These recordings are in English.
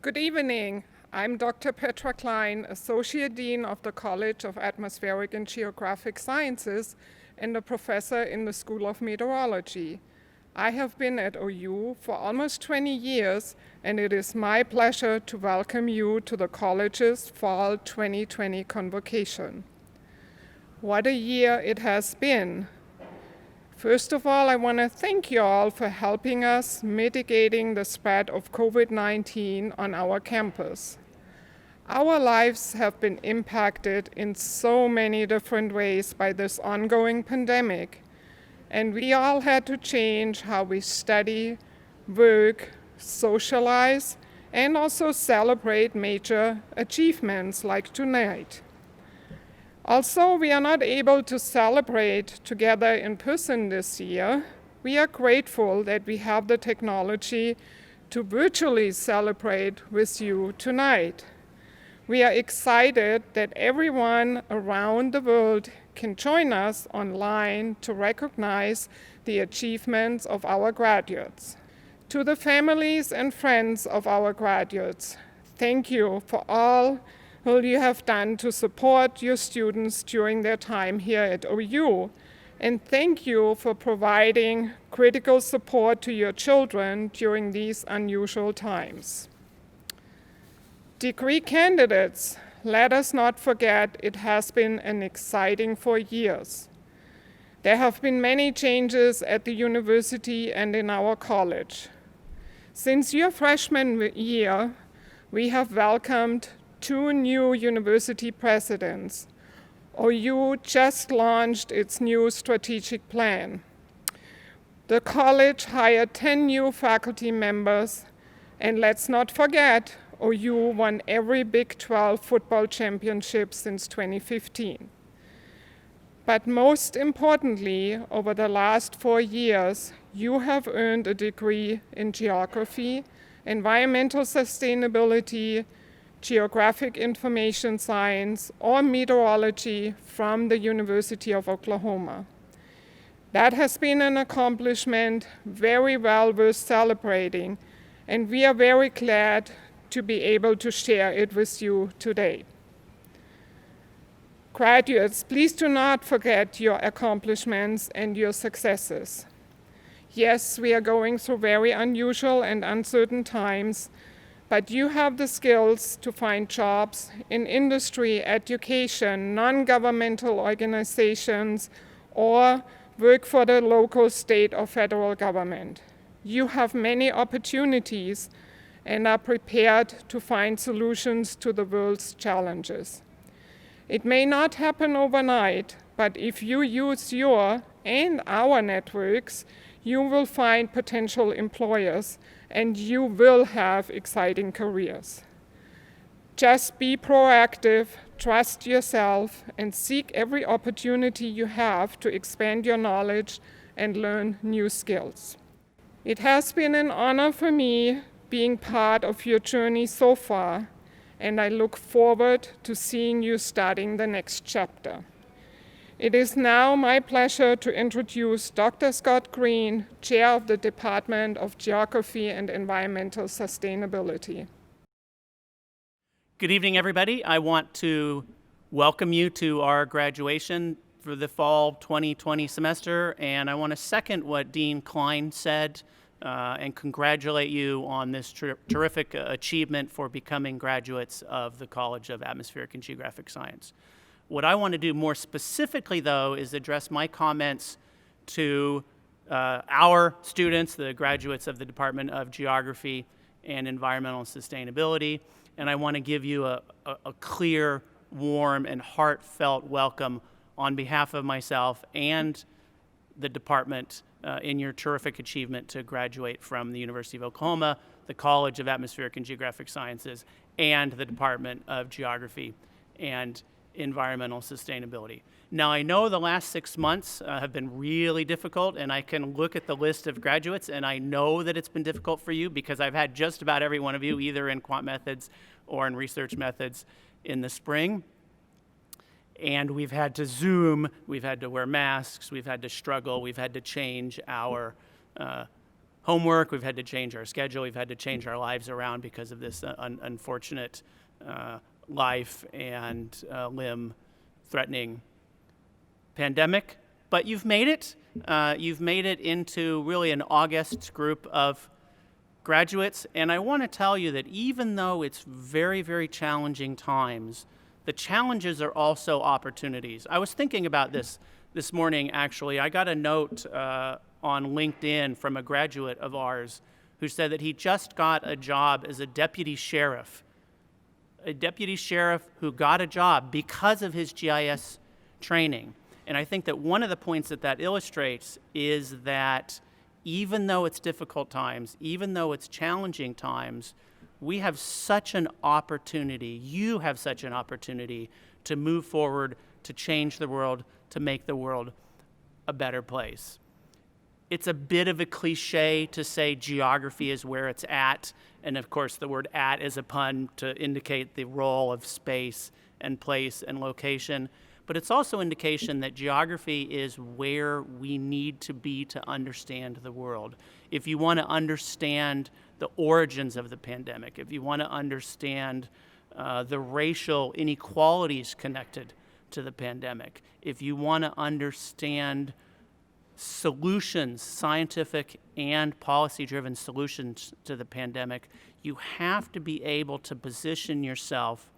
Good evening. I'm Dr. Petra Klein, Associate Dean of the College of Atmospheric and Geographic Sciences and a professor in the School of Meteorology. I have been at OU for almost 20 years, and it is my pleasure to welcome you to the college's Fall 2020 convocation. What a year it has been. First of all, I want to thank you all for helping us mitigating the spread of COVID-19 on our campus. Our lives have been impacted in so many different ways by this ongoing pandemic, and we all had to change how we study, work, socialize, and also celebrate major achievements like tonight. Also, we are not able to celebrate together in person this year. We are grateful that we have the technology to virtually celebrate with you tonight. We are excited that everyone around the world can join us online to recognize the achievements of our graduates. To the families and friends of our graduates, thank you for all you have done to support your students during their time here at OU. And thank you for providing critical support to your children during these unusual times. Degree candidates, let us not forget it has been an exciting 4 years. There have been many changes at the university and in our college. Since your freshman year, we have welcomed 2 new university presidents. OU just launched its new strategic plan. The college hired 10 new faculty members, and let's not forget, OU won every Big 12 football championship since 2015. But most importantly, over the last 4 years, you have earned a degree in geography, environmental sustainability, geographic information science, or meteorology from the University of Oklahoma. That has been an accomplishment very well worth celebrating, and we are very glad to be able to share it with you today. Graduates, please do not forget your accomplishments and your successes. Yes, we are going through very unusual and uncertain times, but you have the skills to find jobs in industry, education, non-governmental organizations, or work for the local, state, or federal government. You have many opportunities and are prepared to find solutions to the world's challenges. It may not happen overnight, but if you use your and our networks, you will find potential employers and you will have exciting careers. Just be proactive, trust yourself, and seek every opportunity you have to expand your knowledge and learn new skills. It has been an honor for me being part of your journey so far, and I look forward to seeing you starting the next chapter. It is now my pleasure to introduce Dr. Scott Green, Chair of the Department of Geography and Environmental Sustainability. Good evening, everybody. I want to welcome you to our graduation for the fall 2020 semester, and I want to second what Dean Klein said and congratulate you on this terrific achievement for becoming graduates of the College of Atmospheric and Geographic Science. What I want to do more specifically, though, is address my comments to our students, the graduates of the Department of Geography and Environmental Sustainability, and I want to give you a clear, warm, and heartfelt welcome on behalf of myself and the department in your terrific achievement to graduate from the University of Oklahoma, the College of Atmospheric and Geographic Sciences, and the Department of Geography and Environmental Sustainability. Now, I know the last 6 months have been really difficult, and I can look at the list of graduates, and I know that it's been difficult for you because I've had just about every one of you either in quant methods or in research methods in the spring. And we've had to Zoom, we've had to wear masks, we've had to struggle, we've had to change our homework, we've had to change our schedule, we've had to change our lives around because of this unfortunate life and limb-threatening pandemic. But you've made it. You've made it into really an august group of graduates. And I want to tell you that even though it's very, very challenging times, the challenges are also opportunities. I was thinking about this morning, actually. I got a note on LinkedIn from a graduate of ours who said that he just got a job as a deputy sheriff who got a job because of his GIS training. And I think that one of the points that illustrates is that even though it's difficult times, even though it's challenging times, we have such an opportunity, you have such an opportunity to move forward, to change the world, to make the world a better place. It's a bit of a cliche to say geography is where it's at, and of course the word "at" is a pun to indicate the role of space and place and location, but it's also indication that geography is where we need to be to understand the world. If you want to understand the origins of the pandemic, if you want to understand the racial inequalities connected to the pandemic, if you want to understand solutions, scientific and policy-driven solutions to the pandemic, you have to be able to position yourself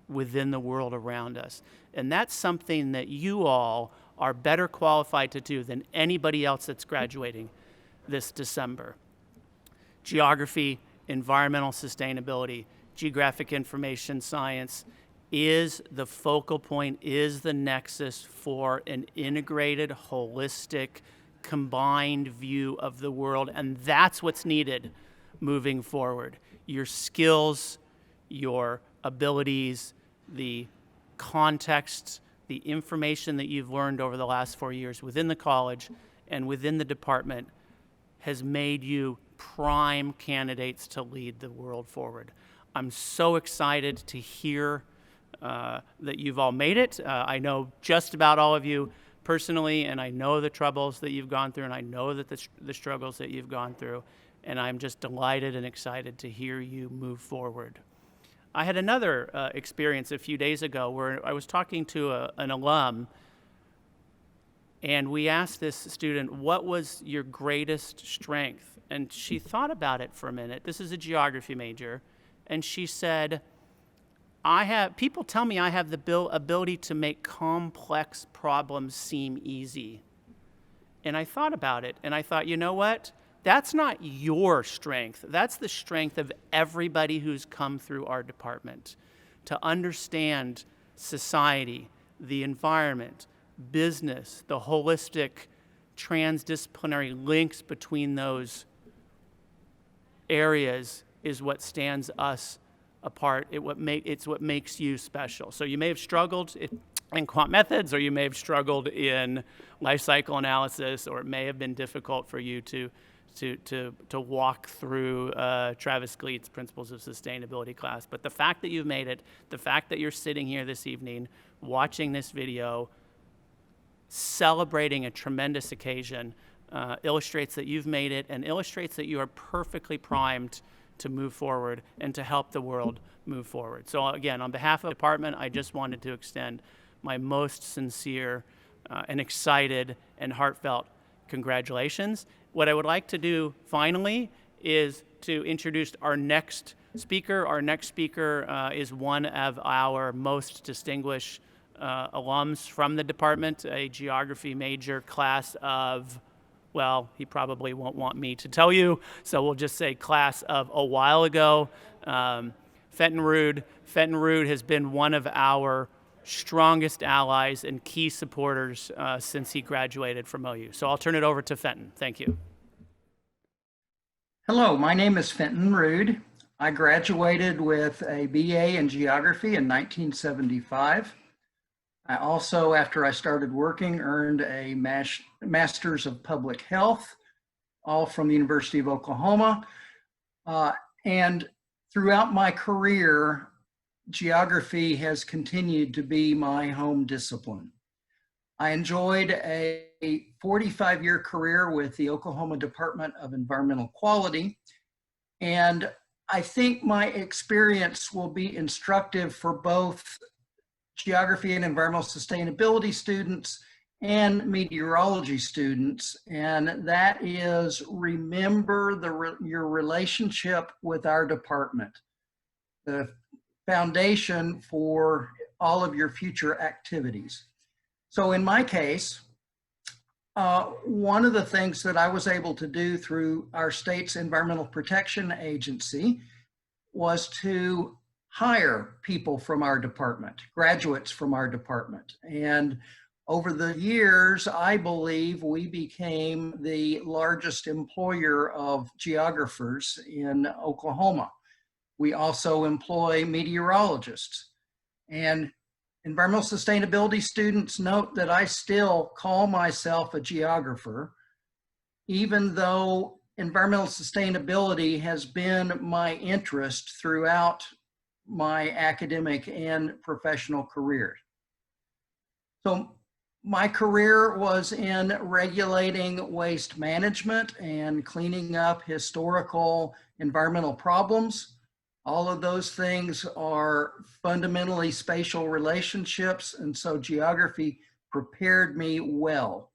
within the world around us. And that's something that you all are better qualified to do than anybody else that's graduating this December. Geography, environmental sustainability, geographic information science is the focal point, is the nexus for an integrated, holistic, combined view of the world, and that's what's needed moving forward. Your skills, your abilities, the context, the information that you've learned over the last 4 years within the college and within the department has made you prime candidates to lead the world forward. I'm so excited to hear that you've all made it. I know just about all of you personally, and I know the troubles that you've gone through, and I know that the struggles that you've gone through, and I'm just delighted and excited to hear you move forward. I had another experience a few days ago where I was talking to an alum, and we asked this student, what was your greatest strength? And she thought about it for a minute. This is a geography major, and she said, people tell me I have the ability to make complex problems seem easy. And I thought about it, and I thought, you know what? That's not your strength. That's the strength of everybody who's come through our department to understand society, the environment, business, the holistic, transdisciplinary links between those areas is what stands us apart. It's what makes you special. So you may have struggled in quant methods, or you may have struggled in life cycle analysis, or it may have been difficult for you to walk through Travis Gleat's Principles of Sustainability class. But the fact that you've made it, the fact that you're sitting here this evening watching this video, celebrating a tremendous occasion, illustrates that you've made it and illustrates that you are perfectly primed to move forward and to help the world move forward. So again, on behalf of the department, I just wanted to extend my most sincere and excited and heartfelt congratulations. What I would like to do finally is to introduce our next speaker. Our next speaker is one of our most distinguished alums from the department, a geography major class of, well, he probably won't want me to tell you, so we'll just say class of a while ago. Fenton Rude. Fenton Rude has been one of our strongest allies and key supporters since he graduated from OU. So I'll turn it over to Fenton. Thank you. Hello, my name is Fenton Rude. I graduated with a BA in geography in 1975. I also, after I started working, earned a Master's of Public Health, all from the University of Oklahoma. And throughout my career, geography has continued to be my home discipline. I enjoyed a 45-year career with the Oklahoma Department of Environmental Quality, and I think my experience will be instructive for both geography and environmental sustainability students and meteorology students, and that is remember your relationship with our department, the foundation for all of your future activities. So in my case, one of the things that I was able to do through our state's Environmental Protection Agency was to hire people from our department, graduates from our department. And over the years, I believe we became the largest employer of geographers in Oklahoma. We also employ meteorologists. And environmental sustainability students note that I still call myself a geographer, even though environmental sustainability has been my interest throughout my academic and professional career. So my career was in regulating waste management and cleaning up historical environmental problems. All of those things are fundamentally spatial relationships, and so geography prepared me well.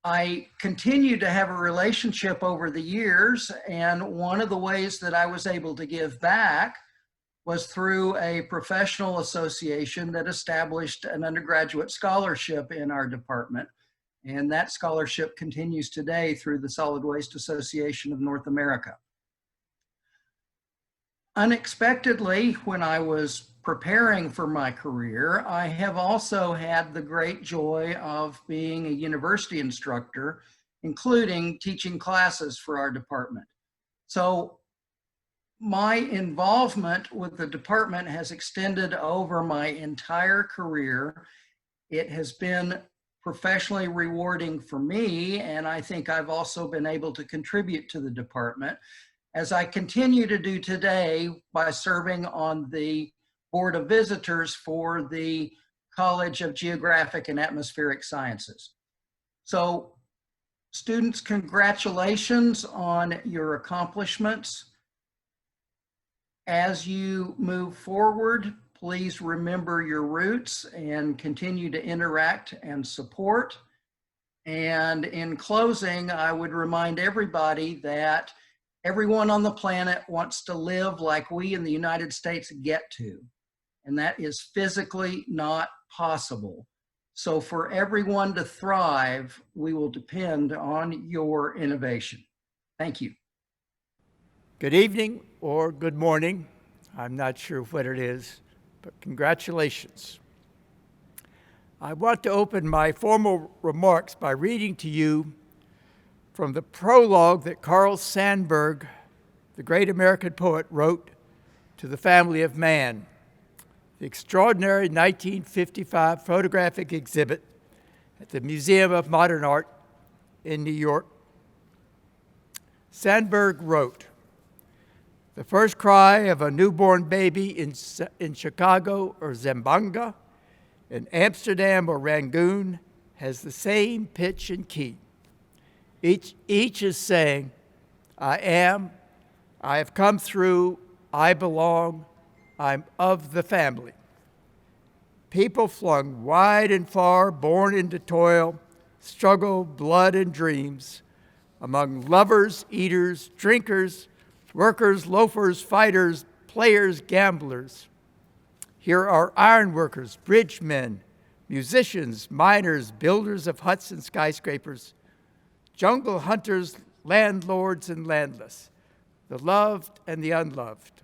I continued to have a relationship over the years, and one of the ways that I was able to give back was through a professional association that established an undergraduate scholarship in our department. And that scholarship continues today through the Solid Waste Association of North America. Unexpectedly, when I was preparing for my career, I have also had the great joy of being a university instructor, including teaching classes for our department. So my involvement with the department has extended over my entire career. It has been professionally rewarding for me, and I think I've also been able to contribute to the department, as I continue to do today by serving on the Board of Visitors for the College of Geographic and Atmospheric Sciences. So students, congratulations on your accomplishments. As you move forward, please remember your roots and continue to interact and support. And in closing, I would remind everybody that everyone on the planet wants to live like we in the United States get to, and that is physically not possible. So for everyone to thrive, we will depend on your innovation. Thank you. Good evening or good morning. I'm not sure what it is, but congratulations. I want to open my formal remarks by reading to you from the prologue that Carl Sandburg, the great American poet, wrote to The Family of Man, the extraordinary 1955 photographic exhibit at the Museum of Modern Art in New York. Sandburg wrote, "The first cry of a newborn baby in Chicago or Zamboanga, in Amsterdam or Rangoon has the same pitch and key. Each is saying, I am, I have come through, I belong, I'm of the family. People flung wide and far, born into toil, struggle, blood, and dreams, among lovers, eaters, drinkers, workers, loafers, fighters, players, gamblers. Here are ironworkers, bridge men, musicians, miners, builders of huts and skyscrapers, jungle hunters, landlords and landless, the loved and the unloved,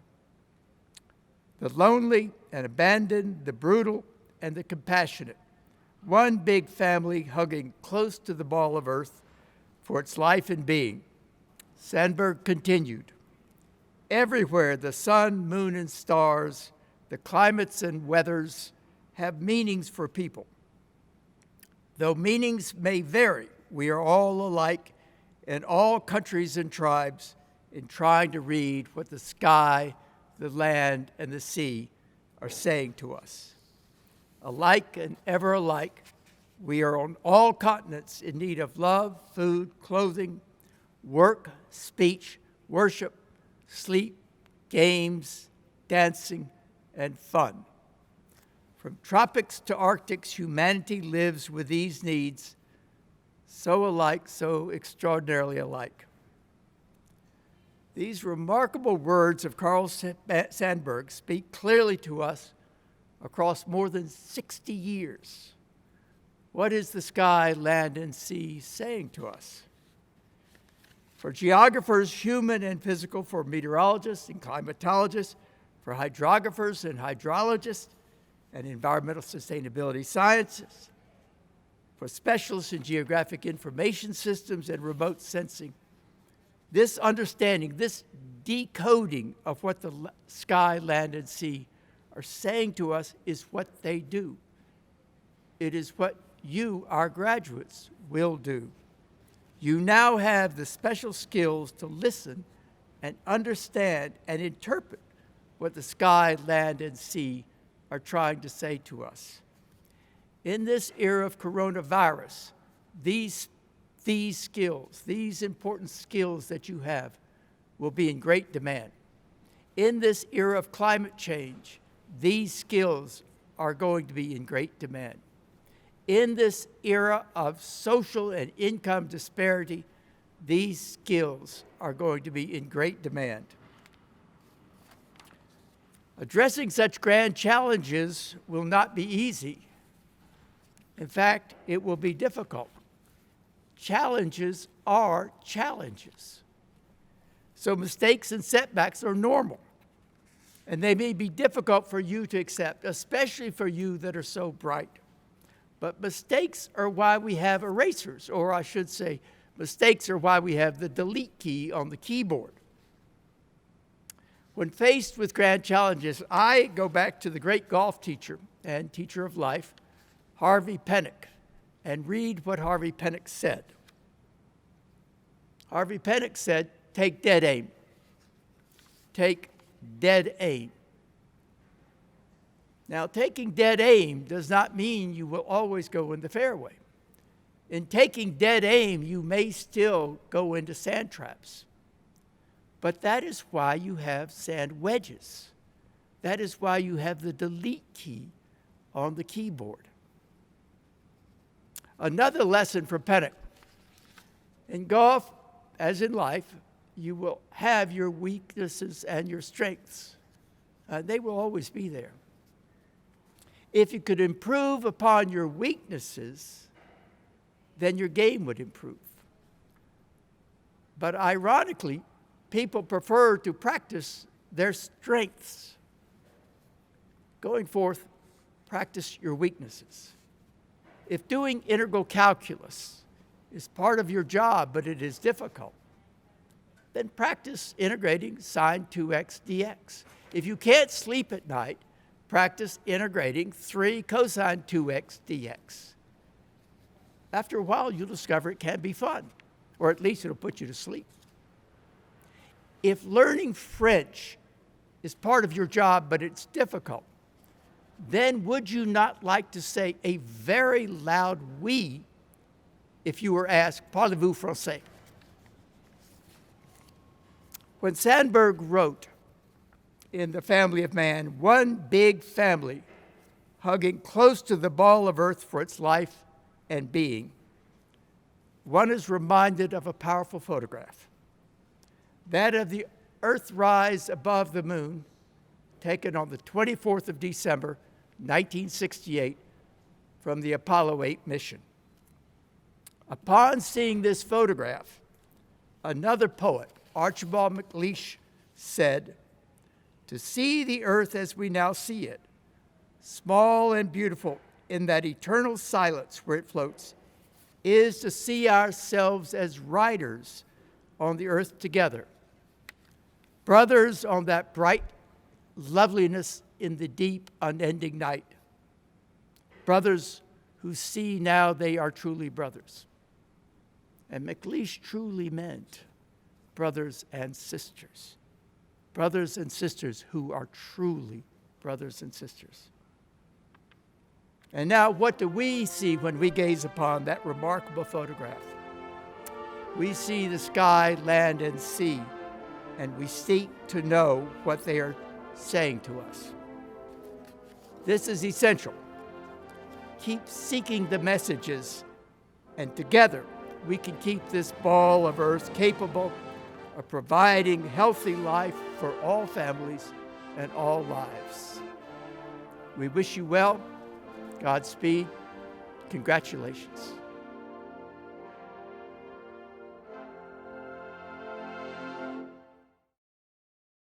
the lonely and abandoned, the brutal and the compassionate, one big family hugging close to the ball of earth for its life and being." Sandburg continued, "Everywhere the sun, moon, and stars, the climates and weathers have meanings for people. Though meanings may vary, we are all alike in all countries and tribes in trying to read what the sky, the land, and the sea are saying to us. Alike and ever alike, We are on all continents in need of love, food, clothing, work, speech, worship, sleep, games, dancing, and fun. From tropics to Arctics, humanity lives with these needs, so alike, so extraordinarily alike. These remarkable words of Carl Sandburg speak clearly to us across more than 60 years. What is the sky, land, and sea saying to us? For geographers, human and physical, for meteorologists and climatologists, for hydrographers and hydrologists, and environmental sustainability sciences, for specialists in geographic information systems and remote sensing. This understanding, this decoding of what the sky, land, and sea are saying to us is what they do. It is what you, our graduates, will do. You now have the special skills to listen and understand and interpret what the sky, land, and sea are trying to say to us. In this era of coronavirus, these skills, these important skills that you have, will be in great demand. In this era of climate change, these skills are going to be in great demand. In this era of social and income disparity, these skills are going to be in great demand. Addressing such grand challenges will not be easy. In fact, it will be difficult. Challenges are challenges. So mistakes and setbacks are normal, and they may be difficult for you to accept, especially for you that are so bright. But mistakes are why we have erasers, or I should say, mistakes are why we have the delete key on the keyboard. When faced with grand challenges, I go back to the great golf teacher and teacher of life, Harvey Penick, and read what Harvey Penick said. Harvey Penick said, take dead aim. Take dead aim. Now, taking dead aim does not mean you will always go in the fairway. In taking dead aim, you may still go into sand traps. But that is why you have sand wedges. That is why you have the delete key on the keyboard. Another lesson from Penick. In golf, as in life, you will have your weaknesses and your strengths. They will always be there. If you could improve upon your weaknesses, then your game would improve. But ironically, people prefer to practice their strengths. Going forth, practice your weaknesses. If doing integral calculus is part of your job, but it is difficult, then practice integrating sine 2x dx. If you can't sleep at night, practice integrating 3 cosine 2x dx. After a while, you'll discover it can be fun, or at least it'll put you to sleep. If learning French is part of your job, but it's difficult, then would you not like to say a very loud oui if you were asked, parlez-vous français? When Sandburg wrote in The Family of Man, one big family hugging close to the ball of earth for its life and being, one is reminded of a powerful photograph, that of the Earthrise above the moon, taken on the 24th of December, 1968, from the Apollo 8 mission. Upon seeing this photograph, another poet, Archibald MacLeish, said, "To see the earth as we now see it, small and beautiful in that eternal silence where it floats, is to see ourselves as riders on the earth together, brothers on that bright loveliness in the deep, unending night, brothers who see now they are truly brothers." And MacLeish truly meant brothers and sisters who are truly brothers and sisters. And now, what do we see when we gaze upon that remarkable photograph? We see the sky, land, and sea, and we seek to know what they are saying to us. This is essential. Keep seeking the messages, and together we can keep this ball of earth capable of providing healthy life for all families and all lives. We wish you well. Godspeed. Congratulations.